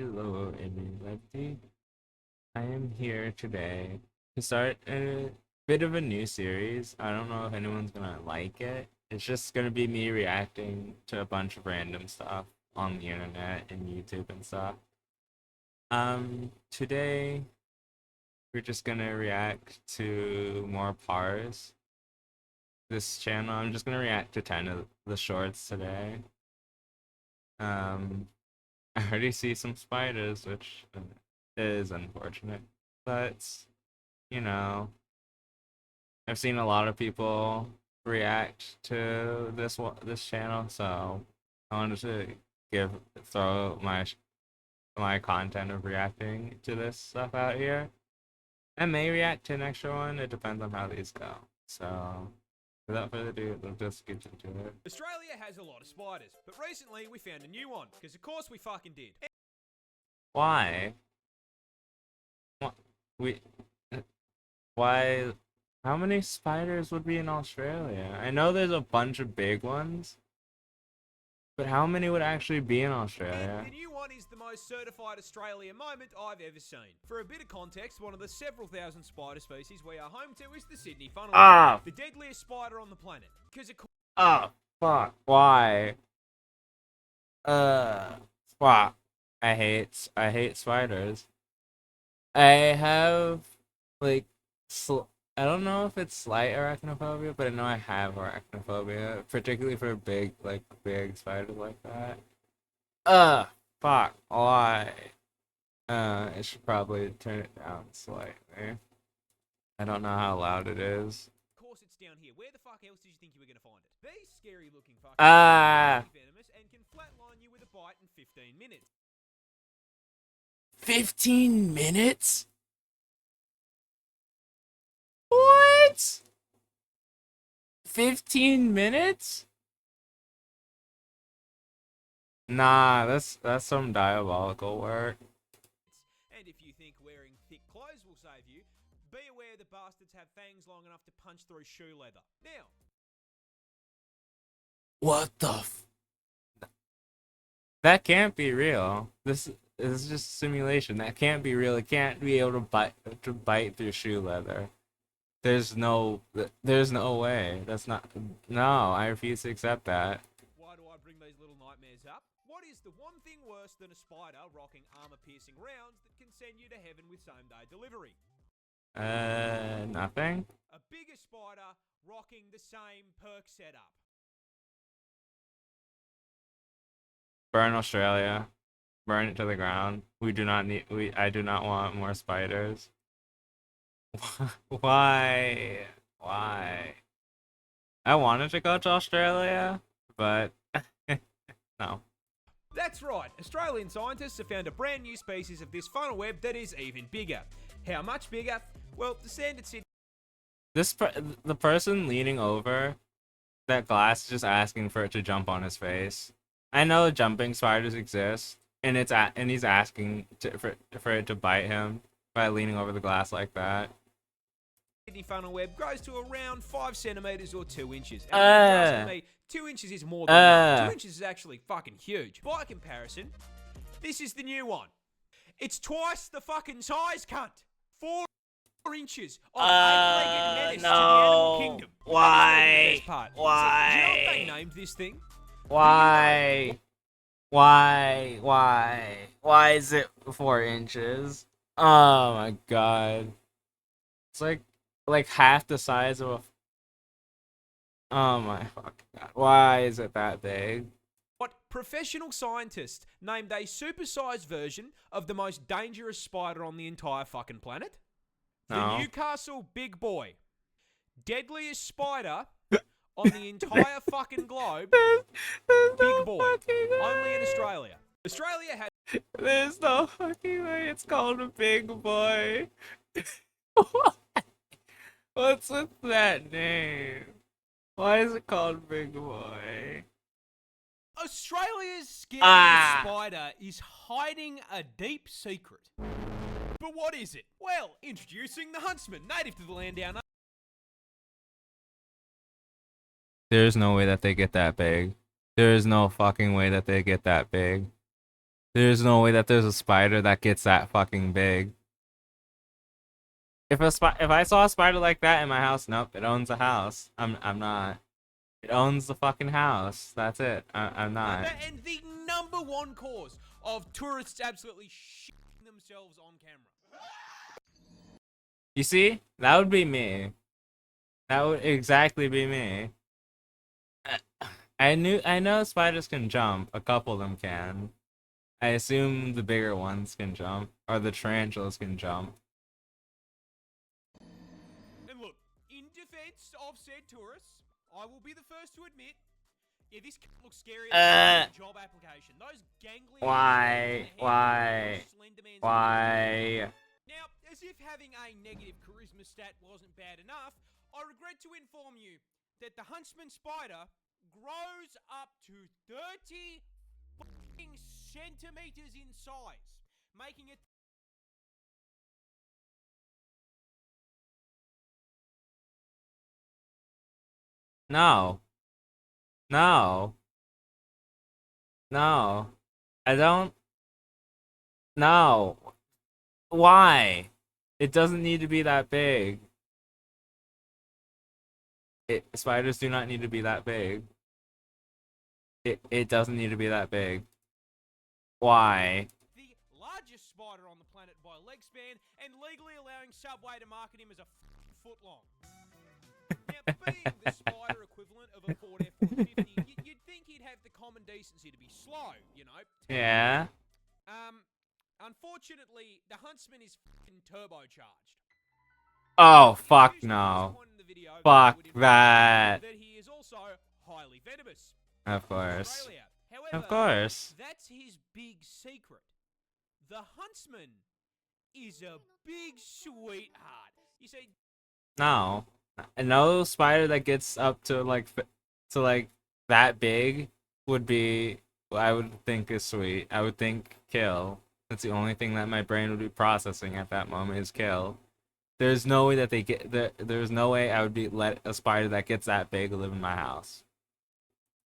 Hello, everybody. I am here today to start a bit of a new series. I don't know if anyone's gonna like it. It's just gonna be me reacting to a bunch of random stuff on the internet and YouTube and stuff. Today we're just gonna react to more Pars. This channel, I'm just gonna react to 10 of the shorts today. Um, I already see some spiders, which is unfortunate. But, you know, I've seen a lot of people react to this channel, so I wanted to give throw my content of reacting to this stuff out here. I may react to an extra one. It depends on how these go. So, without further ado, let's just get into it. Australia has a lot of spiders, but recently we found a new one, because of course we fucking did. Why? Wh- We why? How many spiders would be in Australia? I know there's a bunch of big ones, but how many would actually be in Australia? And the new one is the most certified Australia moment I've ever seen. For a bit of context, one of the several thousand spider species we are home to is the Sydney funnel, Ah, the deadliest spider on the planet. Because of course, oh, fuck. Why? Uh, fuck. I hate spiders. I have like I don't know if it's slight arachnophobia, but I know I have arachnophobia, particularly for big spiders like that. Fuck. Why? I should probably turn it down slightly. I don't know how loud it is. it's down here. Where the fuck else did you think you were going to find it? These scary looking fuckers Ah, are venomous and can flatline you with a bite in 15 minutes. 15 minutes? What? 15 minutes? Nah, that's some diabolical work. And if you think wearing thick clothes will save you, be aware the bastards have fangs long enough to punch through shoe leather. Now, What the f- That can't be real. This is just simulation. That can't be real. It can't be able to bite through shoe leather. There's no way. That's not No, I refuse to accept that. why do I bring these little nightmares up? What is the one thing worse than a spider rocking armor-piercing rounds that can send you to heaven with same-day delivery? Nothing. A bigger spider rocking the same perk setup. Burn Australia. Burn it to the ground. I do not want more spiders. Why? Why? I wanted to go to Australia, but no. That's right, Australian scientists have found a brand new species of this funnel web that is even bigger. How much bigger? Well, the standard Sydney The person leaning over that glass is just asking for it to jump on his face. I know jumping spiders exist, and he's asking for it to bite him by leaning over the glass like that. funnel web grows to around 5 centimeters or 2 inches. And if you're asking me, 2 inches is more than enough. 2 inches is actually fucking huge. By comparison, this is the new one. It's twice the fucking size, cunt. 4 inches of 8-legged menace to the animal kingdom. Why? Why? Do you know what they named this thing? Why? Why is it 4 inches? Oh my god. It's like half the size of a. Oh my fucking god. Why is it that big? What professional scientists named a supersized version of the most dangerous spider on the entire fucking planet? The No. Newcastle Big Boy. Deadliest spider on the entire fucking globe. There's Big no Boy. fucking Only in way. Australia. Australia has There's no fucking way it's called a big boy. What's with that name? Why is it called Big Boy? Australia's scariest Ah! spider is hiding a deep secret. But what is it? Well, introducing the huntsman, native to the land down under. There's no way that they get that big. There is no fucking way that they get that big. There's no way that there's a spider that gets that fucking big. If I saw a spider like that in my house, nope, it owns a house. I'm not. It owns the fucking house. That's it. I'm not. And the number one cause of tourists absolutely shitting themselves on camera. You see? That would be me. That would exactly be me. I know spiders can jump. A couple of them can. I assume the bigger ones can jump, or the tarantulas can jump. And look, in defense of said tourists, I will be the first to admit, yeah, this looks scarier than a job application. Those gangly Why? Now, as if having a negative charisma stat wasn't bad enough, I regret to inform you that the huntsman spider grows up to 30 fucking centimeters in size, making it No. No. No. I don't. No. Why? It doesn't need to be that big. Spiders do not need to be that big. It doesn't need to be that big. Why? the largest spider on the planet by leg span and legally allowing Subway to market him as a foot long. Now, being the spider equivalent of a Ford F-150, you'd think he'd have the common decency to be slow, you know? Yeah. Unfortunately, the Huntsman is fucking turbocharged. Oh, fuck Usually no. at this point in the video, Fuck would inform that. you that he is also highly venomous. Of course. Australia. However, Of course. that's his big secret. The Huntsman is a big sweetheart. You see, No. No spider that gets up to like that big would be I would think is sweet. I would think kill. That's the only thing that my brain would be processing at that moment is kill. There's no way that they get there's no way I would be let a spider that gets that big live in my house.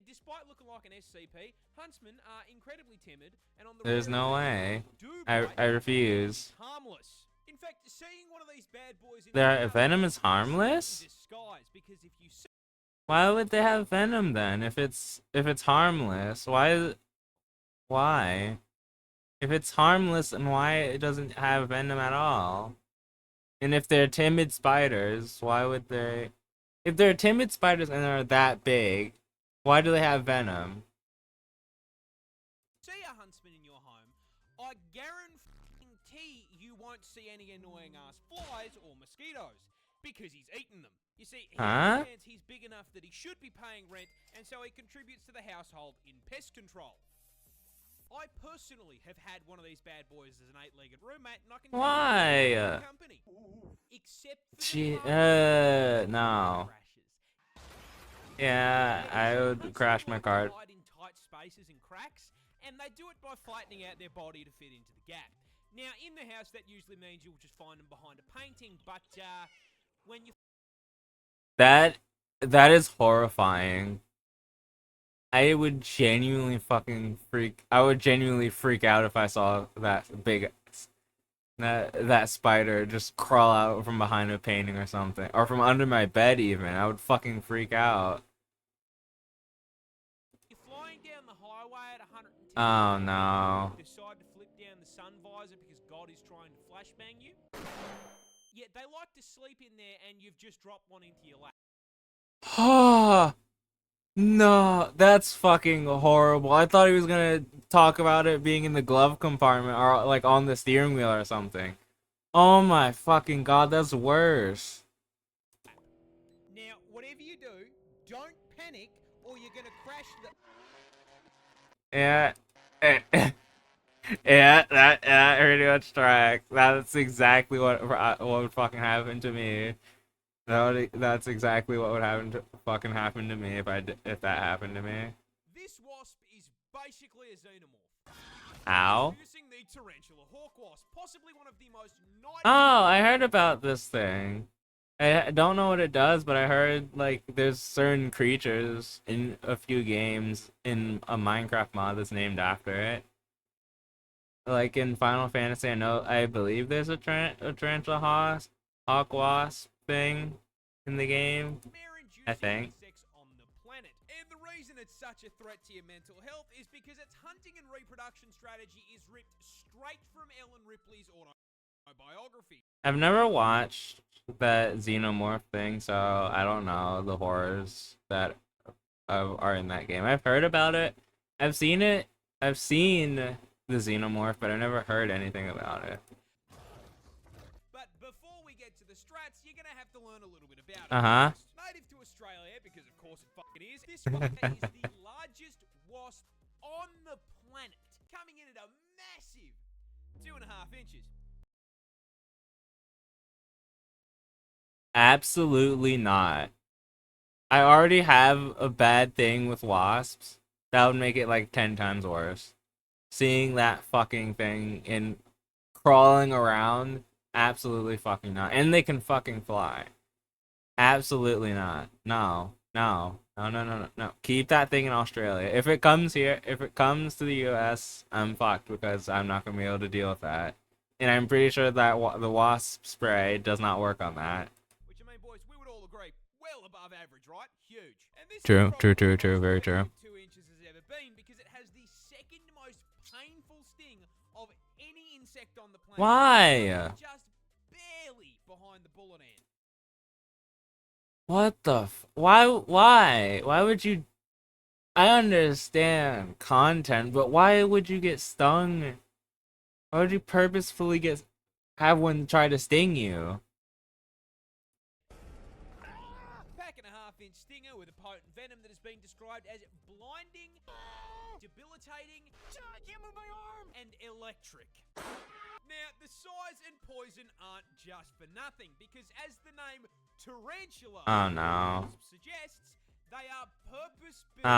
despite looking like an SCP, huntsmen are incredibly timid, and on the There's rare no occasion way. they do I bite, refuse. harmless. In fact, seeing one of these bad boys in Their the wild venom is in harmless? disguise, because if you see Why would they have venom then? If it's harmless, why? If it's harmless, then why it doesn't have venom at all? And if they're timid spiders, why would they? If they're timid spiders and they're that big, why do they have venom? a huntsman in your home, I guarantee you won't see any annoying ass flies or mosquitoes because he's eaten them. You see, he Huh? understands he's big enough that he should be paying rent, and so he contributes to the household in pest control. I personally have had one of these bad boys as an 8-legged roommate, and I can Why? tell you company. Except for Gee, the no. crashes. Yeah, I would Huntsmen crash my like to cart. hide in tight spaces and cracks, and they do it by flattening out their body to fit into the gap. Now, in the house, that usually means you'll just find them behind a painting, but when you That is horrifying. I would genuinely fucking freak. I would genuinely freak out if I saw that spider just crawl out from behind a painting or something, or from under my bed even. I would fucking freak out. you're flying down the highway at 110, Oh no. you decide to flip down the sun visor because God is trying to flashbang you. Yeah, they like to sleep in there, and you've just dropped one into your lap. No, that's fucking horrible. I thought he was gonna talk about it being in the glove compartment or like on the steering wheel or something. Oh my fucking god, that's worse. Now, whatever you do, don't panic, or you're gonna crash the. Yeah. Yeah, that pretty much tracks. That's exactly what would fucking happen to me. That's exactly what would fucking happen to me if that happened to me. This wasp is basically a xenomorph. Ow. Introducing the tarantula hawk wasp, possibly one of the most Oh, I heard about this thing. I don't know what it does, but I heard like there's certain creatures in a few games in a Minecraft mod that's named after it. like in Final Fantasy, I believe there's a tarantula hawk wasp thing in the game. I think. Insects on the planet. And the reason it's such a threat to your mental health is because its hunting and reproduction strategy is ripped straight from Ellen Ripley's autobiography. I've never watched that xenomorph thing, so I don't know the horrors that are in that game. I've heard about it. I've seen it. I've seen the xenomorph, but I've never heard anything about it. But before we get to the strats, you're gonna have to learn a little bit about it. Uh-huh. Native to Australia, because of course it fucking is, this one is the largest wasp on the planet, coming in at a massive 2.5 inches. Absolutely not. I already have a bad thing with wasps. That would make it like 10 times worse. Seeing that fucking thing in crawling around, absolutely fucking not. And they can fucking fly. Absolutely not. No. No. No, no, no, no, no. Keep that thing in Australia. If it comes here, if it comes to the US, I'm fucked because I'm not going to be able to deal with that. And I'm pretty sure that the wasp spray does not work on that. Which, I mean, boys, we would all agree, well above average, right? Huge. And this True, is true, probably true, the most true, very true. effective 2 inches has ever been because it has the second most painful sting of any insect on the planet. Why? Just barely behind the bullet ant. What the why? Why would you... I understand content, but why would you get stung? Why would you purposefully have one try to sting you? Pack-and-a-half-inch stinger with a potent venom that has been described as blinding, debilitating, I can't move my arm, and electric. Now, the size and poison aren't just for nothing, because as the name tarantula suggests, they are purpose-built,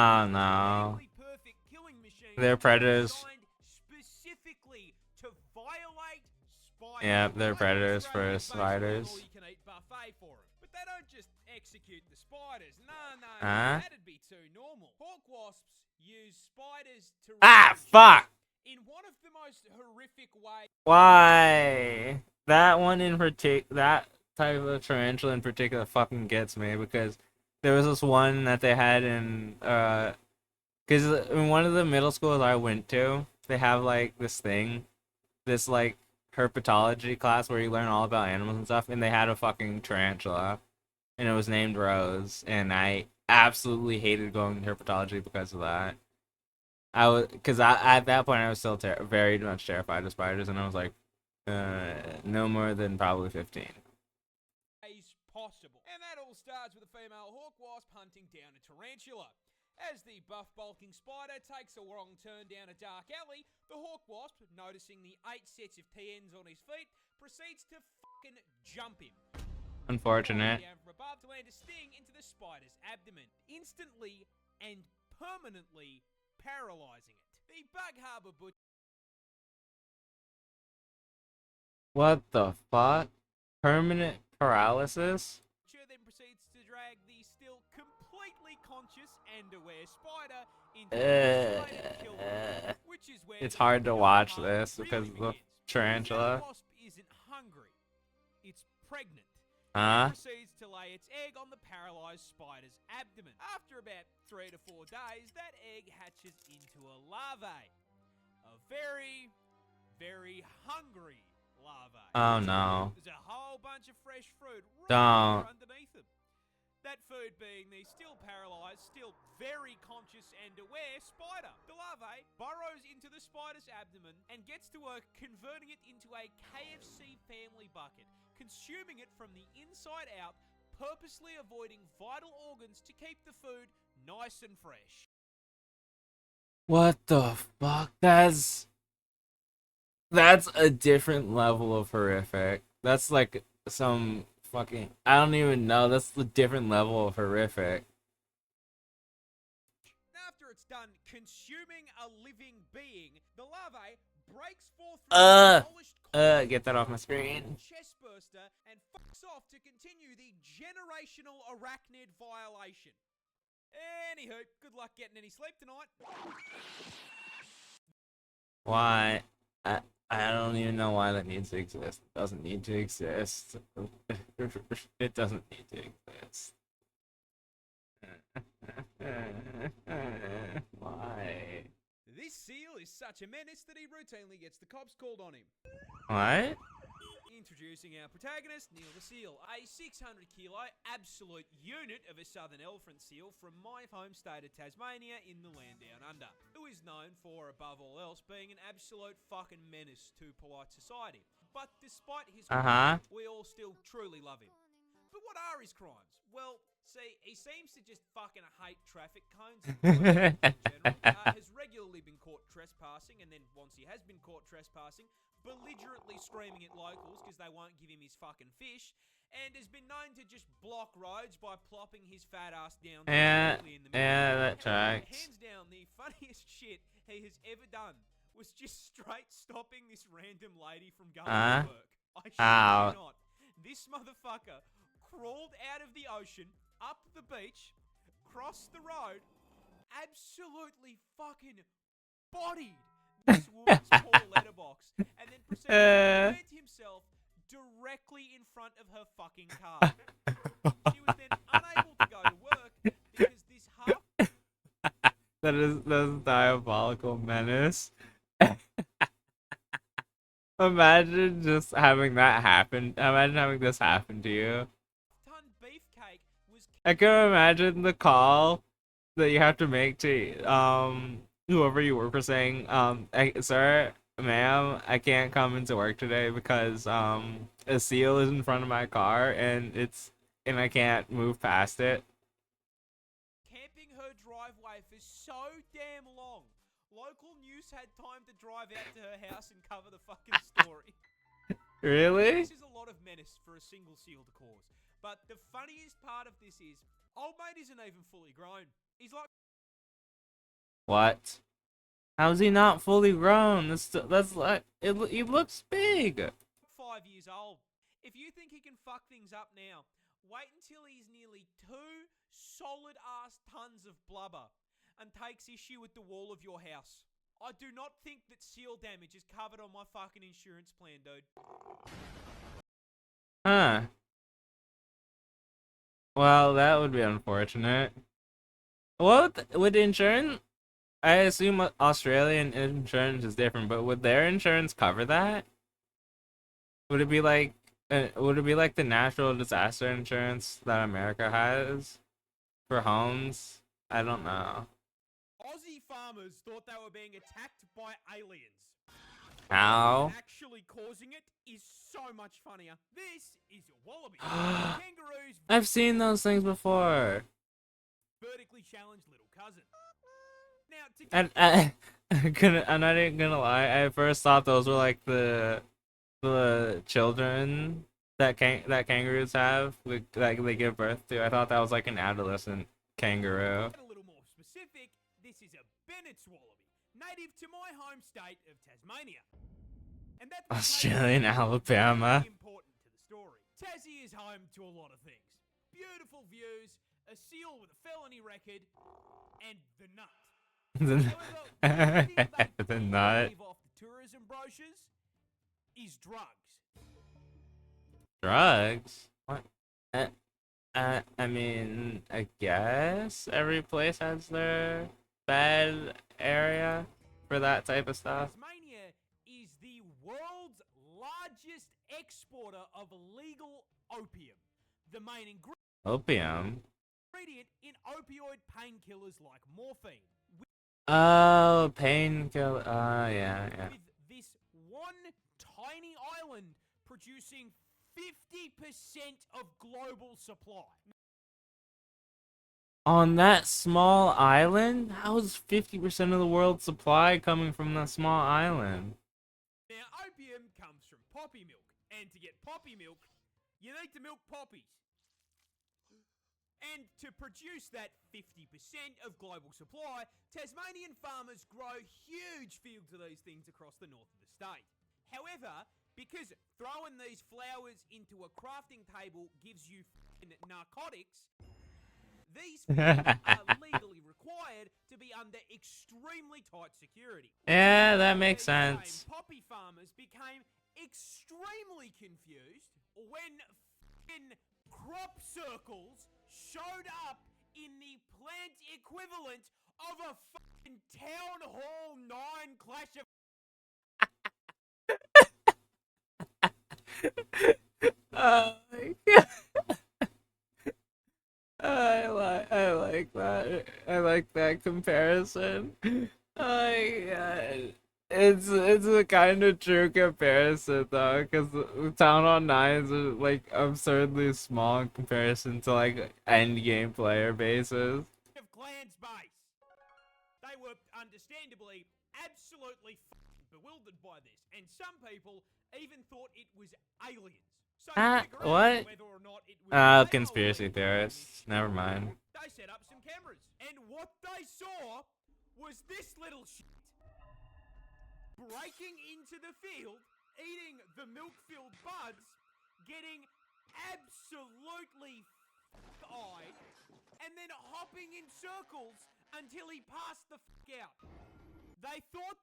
perfect killing machines. They're predators. Designed specifically to violate spiders. Yep, they're predators for spiders. All-you-can-eat buffet for them. But they don't just execute the spiders. No, that'd be too normal. Hawk wasps use spiders to Fuck! in one of the most horrific ways. Why? That one in particular, that type of tarantula in particular fucking gets me because there was this one that they had in, because in one of the middle schools I went to, they have like this like herpetology class where you learn all about animals and stuff, and they had a fucking tarantula, and it was named Rose, and I absolutely hated going to herpetology because of that. Because at that point I was still very much terrified of spiders, and I was like, no more than probably 15. Possible. And that all starts with a female hawk wasp hunting down a tarantula. As the buff bulking spider takes a wrong turn down a dark alley, the hawk wasp, noticing the 8 sets of TNs on his feet, proceeds to fucking jump him. Unfortunate. Down from above to land a sting into the spider's abdomen, instantly and permanently paralyzing it. The Bug Harbor Butcher What the fuck? Permanent paralysis? then proceeds to drag the still completely conscious and aware spider into the kill room, which is where It's the hard to real watch part this really because of the begins. tarantula. The wasp isn't hungry. It's pregnant. Huh? It proceeds to lay its egg on the paralyzed spider's abdomen. After about 3 to 4 days, that egg hatches into a larvae. A very, very hungry larvae. Oh no. There's a whole bunch of fresh fruit Don't. underneath them. That food being the still paralyzed, still very conscious and aware spider. The larvae burrows into the spider's abdomen and gets to work converting it into a KFC family bucket, consuming it from the inside out, purposely avoiding vital organs to keep the food nice and fresh. What the fuck? That's a different level of horrific. That's like some fucking... I don't even know. That's a different level of horrific. After it's done consuming a living being, the larvae breaks forth from the Get that off my screen. chest burster and fucks off to continue the generational arachnid violation. Anywho, good luck getting any sleep tonight. Why? I don't even know why that needs to exist. It doesn't need to exist. It doesn't need to exist. Why? This seal is such a menace that he routinely gets the cops called on him. What? Introducing our protagonist, Neil the Seal, a 600 kilo absolute unit of a southern elephant seal from my home state of Tasmania in the land down under, who is known for, above all else, being an absolute fucking menace to polite society. But despite his crimes, we all still truly love him. But what are his crimes? Well, see, he seems to just fucking hate traffic cones in general, has regularly been caught trespassing, and then once he has been caught trespassing, belligerently screaming at locals because they won't give him his fucking fish, and has been known to just block roads by plopping his fat ass down in the middle. Yeah, that tracks. Hands down, the funniest shit he has ever done was just straight stopping this random lady from going to work. I shit you not. This motherfucker crawled out of the ocean, up the beach, crossed the road, absolutely fucking bodied this woman's tall letterbox, and then proceeded to plant himself directly in front of her fucking car. She was then unable to go to work because this half... That's diabolical menace. Imagine just having that happen. Imagine having this happen to you. Beefcake was... I can imagine the call that you have to make to whoever you work for saying, sir, ma'am, I can't come into work today because a seal is in front of my car and I can't move past it. Camping her driveway for so damn long. Local news had time to drive out to her house and cover the fucking story. Really? This is a lot of menace for a single seal to cause. But the funniest part of this is, old mate isn't even fully grown. He's like... What? How's he not fully grown? That's like... he looks big. 5 years old. If you think he can fuck things up now, wait until he's nearly 2 solid-ass tons of blubber and takes issue with the wall of your house. I do not think that seal damage is covered on my fucking insurance plan, dude. Huh. Well, that would be unfortunate. Well, with insurance, I assume Australian insurance is different, but would their insurance cover that? Would it be like the natural disaster insurance that America has for homes? I don't know. Aussie farmers thought they were being attacked by aliens. How? Actually causing it is so much funnier. This is a wallaby. Kangaroos. I've seen those things before. Vertically challenged little cousin. Now, I'm not even gonna lie. I first thought those were like the children that kangaroos have, that they give birth to. I thought that was like an adolescent kangaroo. A little more specific, this is a Bennett's wallaby, native to my home state of Tasmania. And that's Australian Alabama. Important to the story. Tassie is home to a lot of things. Beautiful views, a seal with a felony record, and the nut. However, the nut. off the tourism brochures is drugs. Drugs? What? I mean, I guess every place has their bad area for that type of stuff. Tasmania is the world's largest exporter of legal opium. The main Opium? ingredient in opioid painkillers like morphine. Oh, painkiller. Yeah. With this one tiny island producing 50% of global supply. On that small island? How is 50% of the world's supply coming from that small island? Now, opium comes from poppy milk, and to get poppy milk, you need to milk poppies. And to produce that 50% of global supply, Tasmanian farmers grow huge fields of these things across the north of the state. However, because throwing these flowers into a crafting table gives you narcotics, these fields are legally required to be under extremely tight security. Yeah, that makes sense. Poppy farmers became extremely confused when f***ing crop circles showed up in the plant equivalent of a f***ing Town Hall 9 Clash of... I like that comparison. Oh my god. It's a kind of true comparison though, because Town Hall 9 is like absurdly small in comparison to like end game player bases. of Clans base. They were understandably absolutely f***ing bewildered by this, and some people even thought it was aliens. So to figure out What? whether or not it was Conspiracy aliens, theorists. Never mind. they set up some cameras, and what they saw was this little shit breaking into the field, eating the milk-filled buds, getting absolutely f***eyed, and then hopping in circles until he passed the f*** out. They thought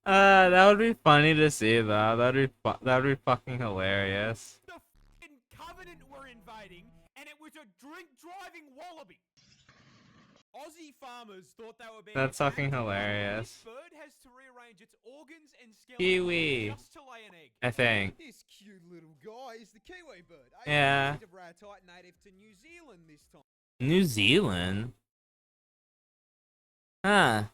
That would be funny to see though. That'd be fucking hilarious. the f***ing Covenant were invading, and it was a drink-driving wallaby. Aussie farmers thought they were being That's attacked. fucking hilarious. This bird has to rearrange its organs and skeletons Kiwi. just to lay an egg. I think. This cute little guy is the kiwi bird. Yeah. A ratite native to New Zealand this time. New Zealand? Huh.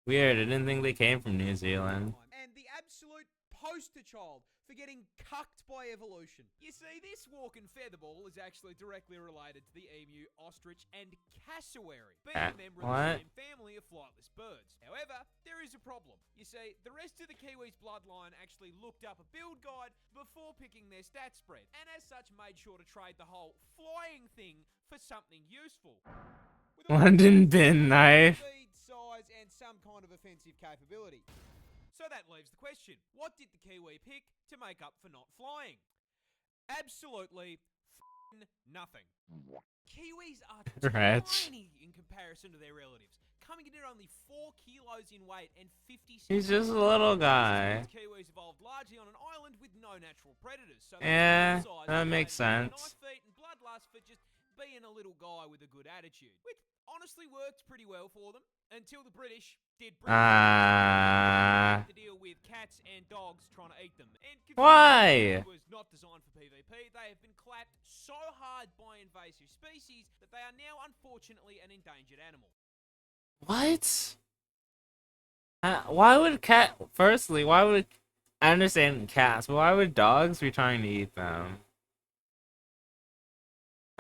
Weird. I didn't think they came from New Zealand. And the absolute poster child for getting cucked by evolution. You see, this walking featherball is actually directly related to the emu, ostrich, and cassowary, being a member of What? the same family of flightless birds. However, there is a problem. You see, the rest of the Kiwis' bloodline actually looked up a build guide before picking their stat spread, and as such made sure to trade the whole flying thing for something useful. With all London the bin knife. speed, size, and some kind of offensive capability. So that leaves the question, what did the Kiwi pick to make up for not flying? Absolutely f***ing nothing. Kiwis are Wretch. tiny in comparison to their relatives, coming in at only 4 kilos in weight and 50 He's just a little guy. Kiwis evolved largely on an island with no natural predators. So Yeah, they size that makes knife sense. feet and bloodlust for just being a little guy with a good attitude, which honestly worked pretty well for them until the British did to deal with cats and dogs trying to eat them. And Why? it was not designed for PvP. They have been clapped so hard by invasive species that they are now unfortunately an endangered animal. What? Why would firstly, why would... I understand cats, but why would dogs be trying to eat them?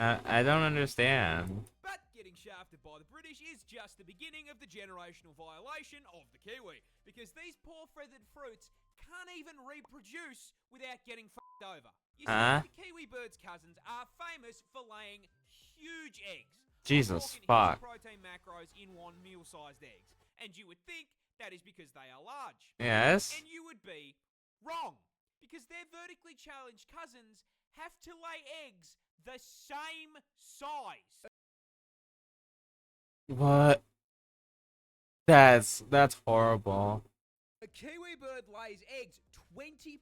I don't understand. But getting shafted by the British is just the beginning of the generational violation of the Kiwi, because these poor feathered fruits can't even reproduce without getting f***ed over. You see, the Kiwi bird's cousins are famous for laying huge eggs. Jesus Talking fuck. huge protein macros in one meal-sized eggs, and you would think that is because they are large. Yes? And you would be wrong, because their vertically challenged cousins have to lay eggs the same size. What? That's horrible. A Kiwi bird lays eggs 20%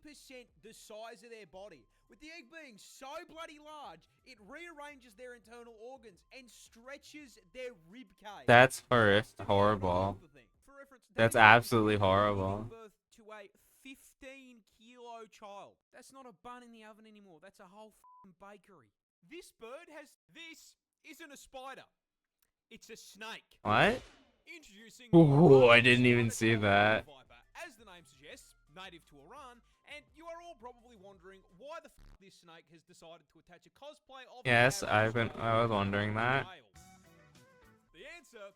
the size of their body. With the egg being so bloody large, it rearranges their internal organs and stretches their rib cage. That's Just to be able to horrible. hold the thing. For reference, That's David absolutely gave horrible. birth to a 15-kilo child. That's not a bun in the oven anymore. That's a whole f***ing bakery. This bird has... This isn't a spider. It's a snake. What? Introducing Ooh, the I didn't even spider see type that. viper. As the name suggests, native to Iran, and you are all probably wondering why the f this snake has decided to attach a cosplay of the Yes, average I was wondering that. tail. The answer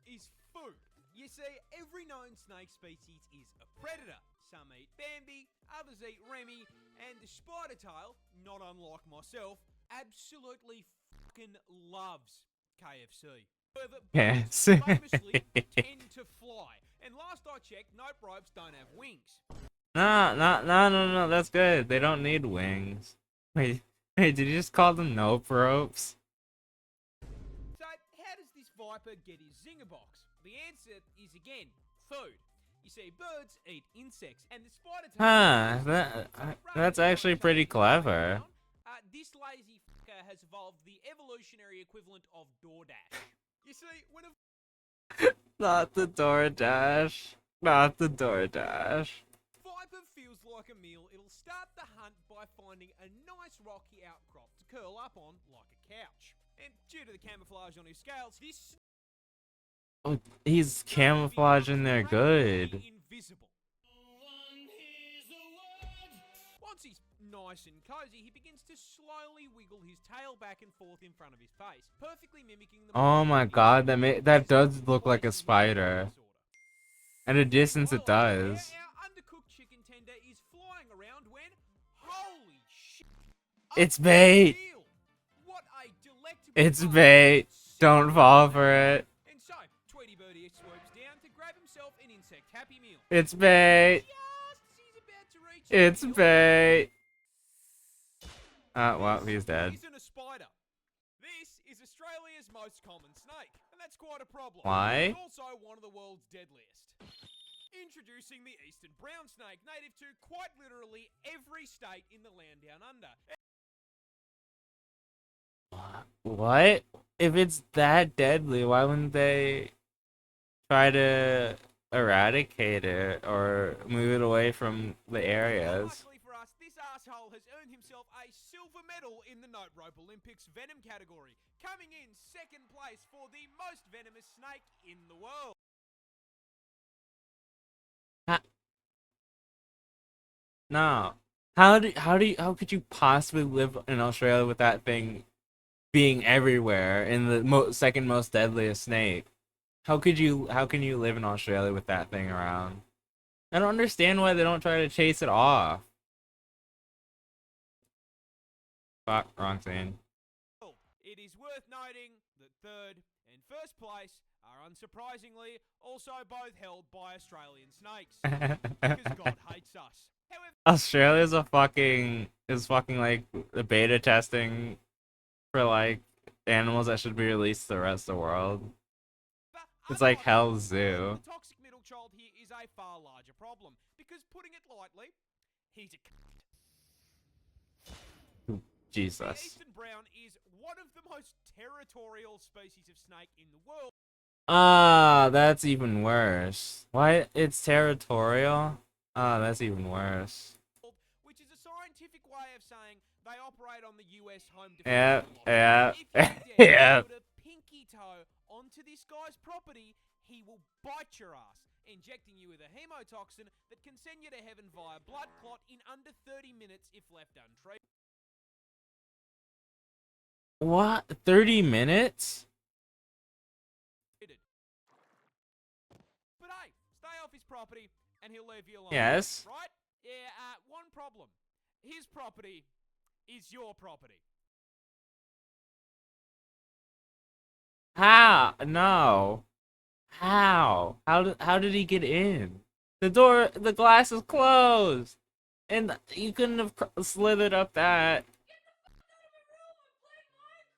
is food. You see, every known snake species is a predator. Some eat Bambi, others eat Remy, and the spider tail, not unlike myself, absolutely fucking loves KFC. However, Yes. birds famously tend to fly, and last I checked, nope ropes don't have wings. No, that's good. They don't need wings. Wait, did you just call them nope ropes? So, how does this viper get his zinger box? The answer is again, food. You see, birds eat insects, and the spider. That's actually pretty clever. This lazy fucker has evolved the evolutionary equivalent of DoorDash. You see, when a Not the DoorDash. Not the DoorDash. viper feels like a meal, it'll start the hunt by finding a nice rocky outcrop to curl up on like a couch. And due to the camouflage on his scales, this Oh, he's camouflaging there good. invisible. Once he's nice and cozy, he begins to slowly wiggle his tail back and forth in front of his face, perfectly mimicking the Oh my god, that does look like a spider. At a distance it does. Our undercooked chicken tender is flying around when, holy shit! It's bait. What a delectable It's bite. bait. Don't fall for it. And so, Tweety Birdie swoops down to grab himself an insect happy meal. It's bait. Just as he's about to reach It's the meal, bait. Well, he's dead. isn't a spider. This is Australia's most common snake, and that's quite a problem. Why? It's also one of the world's deadliest. Introducing the eastern brown snake, native to quite literally every state in the land down under. What? If it's that deadly, why wouldn't they try to eradicate it or move it away from the areas? Luckily for us, this asshole has earned himself a silver medal in the Note Rope Olympics venom category, coming in second place for the most venomous snake in the world. No. How could you possibly live in Australia with that thing being everywhere in the second most deadliest snake? How can you live in Australia with that thing around? I don't understand why they don't try to chase it off. Fuck, wrong scene. It is worth noting that third and first place are unsurprisingly also both held by Australian snakes. Because God hates us. However, Australia's is fucking like the beta testing for like animals that should be released to the rest of the world. It's like Hell's Zoo. The toxic middle child here is a far larger problem. Because putting it lightly, he's a cunt. The Jesus. eastern brown is one of the most territorial species of snake in the world. Ah, that's even worse. Why? It's territorial? Ah, that's even worse. Which is a scientific way of saying they operate on the US home Yeah, defense. yeah, If you dare yeah. put a pinky toe onto this guy's property, he will bite your ass, injecting you with a hemotoxin that can send you to heaven via blood clot in under 30 minutes if left untreated. What? 30 minutes? But hey, stay off his property and he'll leave you alone. Yes. Right? Yeah, one problem. His property is your property. How? No. How? How did he get in? The glass is closed. And you couldn't have slithered up that.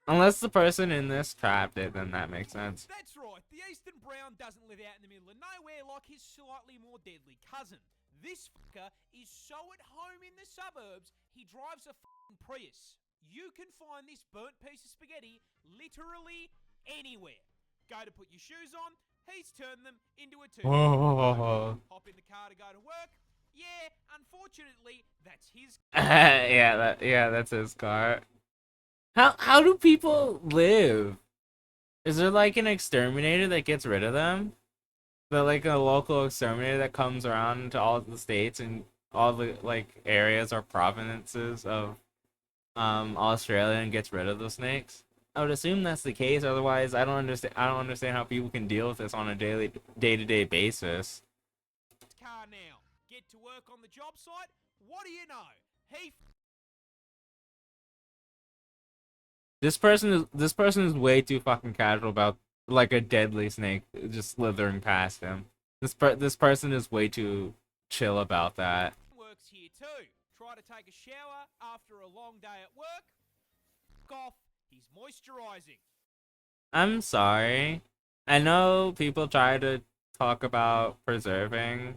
Unless the person in this trapped it, then that makes sense. That's right. The eastern brown doesn't live out in the middle of nowhere like his slightly more deadly cousin. This fucker is so at home in the suburbs, he drives a f***ing Prius. You can find this burnt piece of spaghetti literally anywhere. Go to put your shoes on, he's turned them into a two. Whoa. Hop in the car to go to work. Yeah, unfortunately, that's his. yeah, that's his car. How do people live? Is there like an exterminator that gets rid of them? Like a local exterminator that comes around to all the states and all the like areas or provinces of Australia and gets rid of the snakes? I would assume that's the case. Otherwise, I don't understand how people can deal with this on a day-to-day basis. Car now. Get to work on the job site. What do you know? He. This person is way too fucking casual about like a deadly snake just slithering past him. This person is way too chill about that. Works here too. Try to take a shower after a long day at work. F off. He's moisturizing. I'm sorry. I know people try to talk about preserving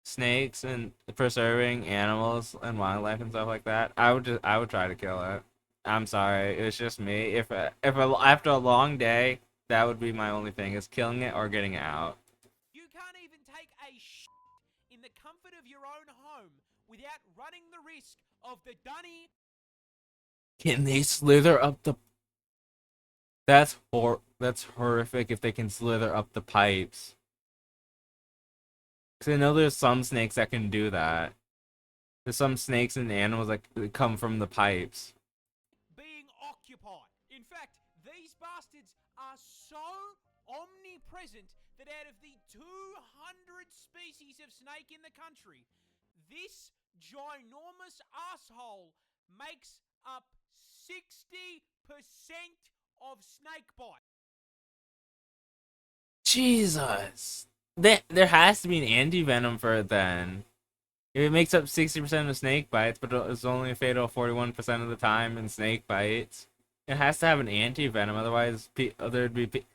snakes and preserving animals and wildlife and stuff like that, I would try to kill it. I'm sorry, it's just me. After a long day, that would be my only thing is killing it or getting it out. You can't even take a shit in the comfort of your own home without running the risk of the dunny. Can they slither up the? That's horrific if they can slither up the pipes. Cause I know there's some snakes that can do that. There's some snakes and animals that come from the pipes. Being occupied. In fact, these bastards are so omnipresent that out of the 200 species of snake in the country, this ginormous asshole makes up 60% of snake bite. Jesus. There has to be an anti-venom for it then. If it makes up 60% of snake bites, but it's only fatal 41% of the time in snake bites, it has to have an anti-venom. Otherwise, there'd be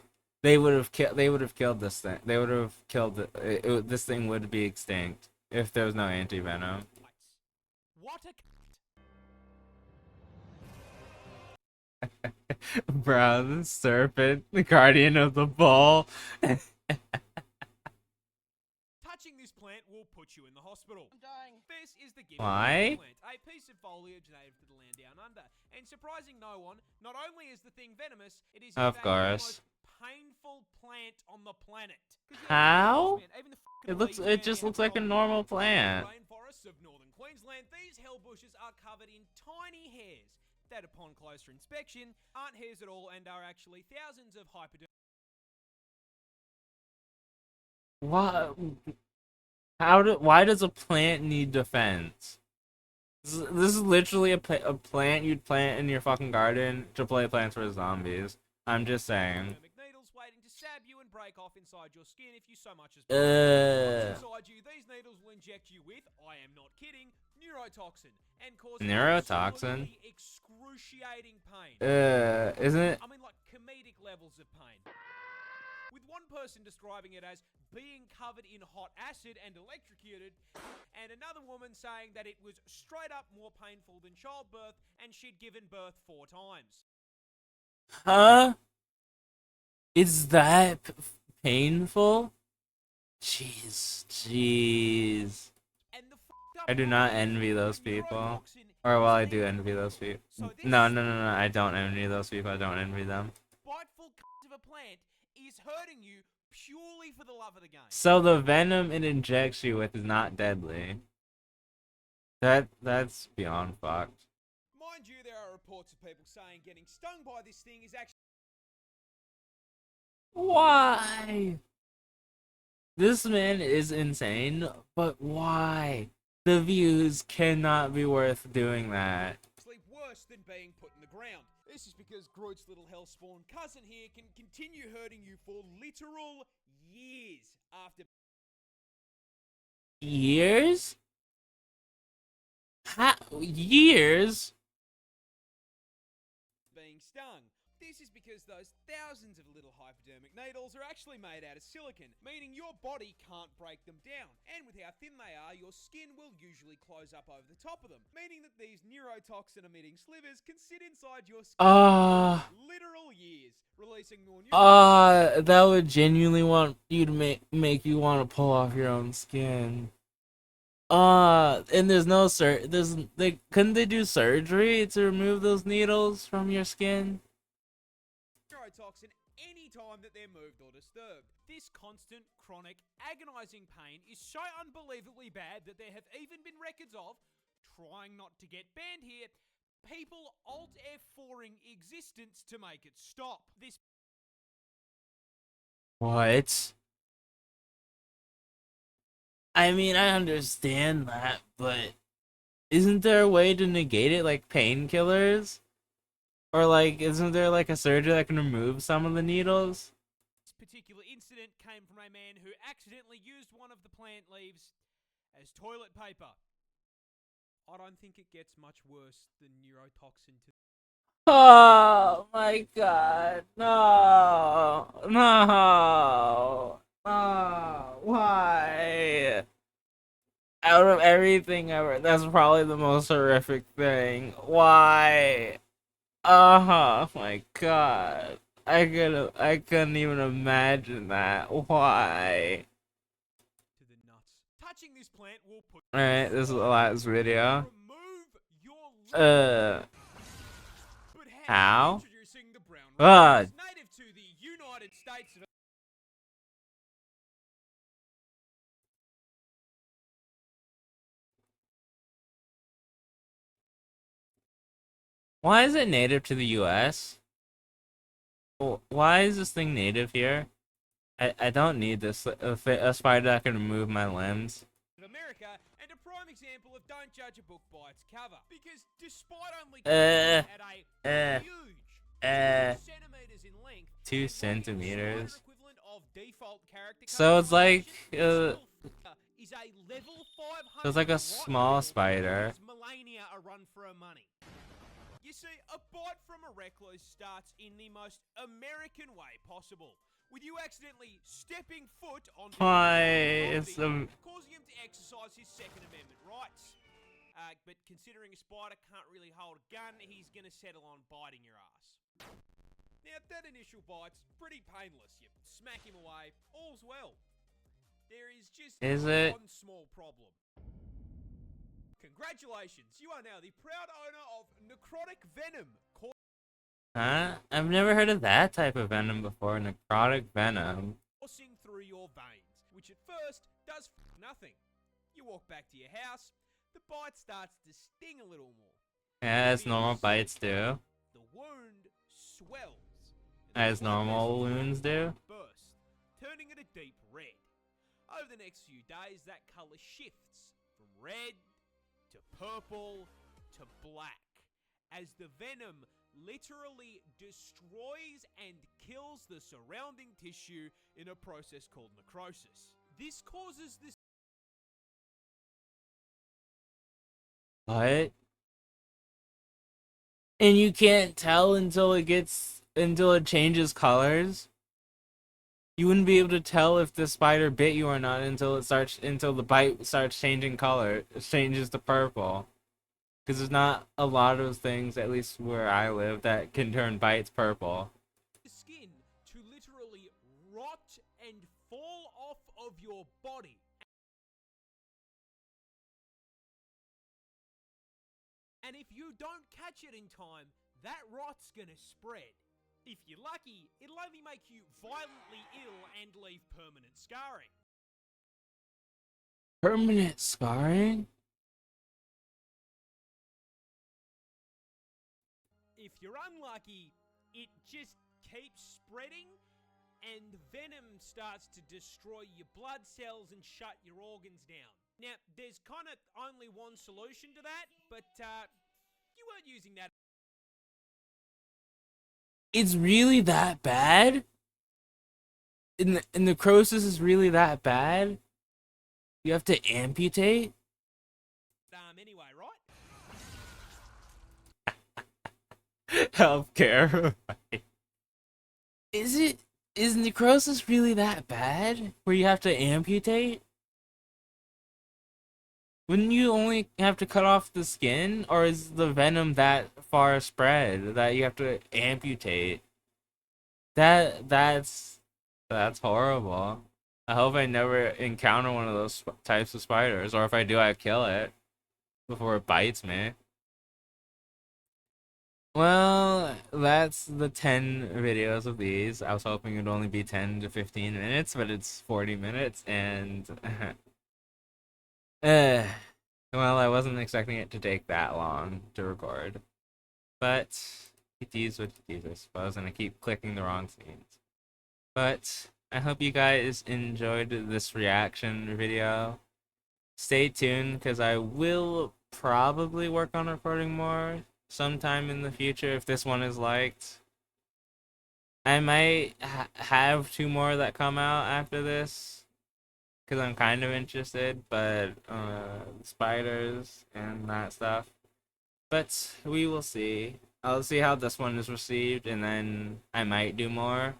they would have killed this thing. They would have killed it. This thing would be extinct if there was no anti-venom. What a Bro, the serpent, the guardian of the ball. touching this plant will put you in the hospital. I'm dying. This is the gift Why? plant, a piece of foliage native to the land down under. And surprising no one, not only is the thing venomous, it is in Of fact the course. most painful plant on the planet. How? Even the It just looks like a normal plant. Rainforests of northern Queensland, these hell bushes are covered in tiny hairs that, upon closer inspection, aren't hairs at all and are actually thousands of hypodermic. What? Why does a plant need defense? This is literally a plant you'd plant in your fucking garden to play Plants vs Zombies. I'm just saying. Needles waiting to stab you and break off inside your skin if you so much as inside you. These needles will inject you with, I am not kidding, neurotoxin and cause Neurotoxin? excruciating pain. Isn't it? I mean, like comedic levels of pain. With one person describing it as being covered in hot acid and electrocuted, and another woman saying that it was straight up more painful than childbirth and she'd given birth 4 times. Huh? Is that painful? Jeez. And the I do not envy those people. Or, well, I do envy those people. No, I don't envy those people. I don't envy them. Spiteful of a plant is hurting you purely for the love of the game. So the venom it injects you with is not deadly. That's beyond fucked. Mind you, there are reports of people saying getting stung by this thing is actually... Why? This man is insane, but why? The views cannot be worth doing that. worse than being put in the ground. This is because Groot's little hellspawn cousin here can continue hurting you for literal years after Years? Years? being stung. This is because those thousands of little hypodermic needles are actually made out of silicon, meaning your body can't break them down. And with how thin they are, your skin will usually close up over the top of them, meaning that these neurotoxin-emitting slivers can sit inside your skin for literal years, releasing more that would genuinely want you to make you want to pull off your own skin. And there's no couldn't they do surgery to remove those needles from your skin? Neurotoxin anytime that they're moved or disturbed. This constant, chronic, agonizing pain is so unbelievably bad that there have even been records of, trying not to get banned here, people Alt F4ing existence to make it stop. This What? I mean, I understand that, but isn't there a way to negate it, like painkillers? Or like, isn't there like a surgery that can remove some of the needles? particular incident came from a man who accidentally used one of the plant leaves as toilet paper. I don't think it gets much worse than neurotoxin to... Oh my god, no, no. Why? Out of everything ever, that's probably the most horrific thing. Why? My god. I couldn't even imagine that. Why? To the nuts. Touching this plant will put. Alright, this is the last video. Remove your lips. Uh, But how? Introducing the brown Ah, rice, native to the United States of. why is it native to the US? Why is this thing native here? I don't need this. A spider that can remove my limbs. America, and a prime example of don't judge a book by its cover. Because despite only Uh, at a uh, huge uh, 2 centimeters in length, 2 and what is the centimeters. spider equivalent of default character So it's like, customization, is a level 500 so it's like a small spider. Melania a run for her money. You see, a bite from a recluse starts in the most American way possible, with you accidentally stepping foot on Why? It's causing him to exercise his Second Amendment rights. But considering a spider can't really hold a gun, he's gonna settle on biting your ass. Now, that initial bite's pretty painless. You smack him away, all's well. There is just one small problem. Congratulations, you are now the proud owner of necrotic venom. Huh? I've never heard of that type of venom before. Necrotic venom. Coursing through your veins, which at first does nothing. You walk back to your house, the bite starts to sting a little more. Yeah, as normal bites do. The wound swells. As normal wounds do. Burst, turning it a deep red. Over the next few days, that color shifts from red to purple to black as the venom literally destroys and kills the surrounding tissue in a process called necrosis. This causes this. What? And you can't tell until it changes colors? You wouldn't be able to tell if the spider bit you or not until the bite starts changing color. It changes to purple. Because there's not a lot of things, at least where I live, that can turn bites purple. The skin to literally rot and fall off of your body. And if you don't catch it in time, that rot's gonna spread. If you're lucky, it'll only make you violently ill and leave permanent scarring. Permanent scarring? If you're unlucky, it just keeps spreading and the venom starts to destroy your blood cells and shut your organs down. Now, there's kind of only one solution to that, but you weren't using that. It's really that bad? And the necrosis is really that bad? You have to amputate? Anyway, right? Healthcare. Is necrosis really that bad? Where you have to amputate? Wouldn't you only have to cut off the skin? Or is the venom that far spread that you have to amputate? That's horrible. I hope I never encounter one of those types of spiders, or if I do, I kill it before it bites me. Well, that's the 10 videos of these. I was hoping it'd only be 10 to 15 minutes, but it's 40 minutes, and well, I wasn't expecting it to take that long to record. But it is what it is, I suppose, and I keep clicking the wrong scenes. But I hope you guys enjoyed this reaction video. Stay tuned, because I will probably work on recording more sometime in the future if this one is liked. I might have 2 more that come out after this, because I'm kind of interested, but spiders and that stuff. But we will see. I'll see how this one is received, and then I might do more.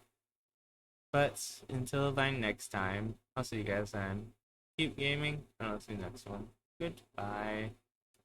But until then, next time, I'll see you guys then. Keep gaming, and I'll see you next one. Goodbye.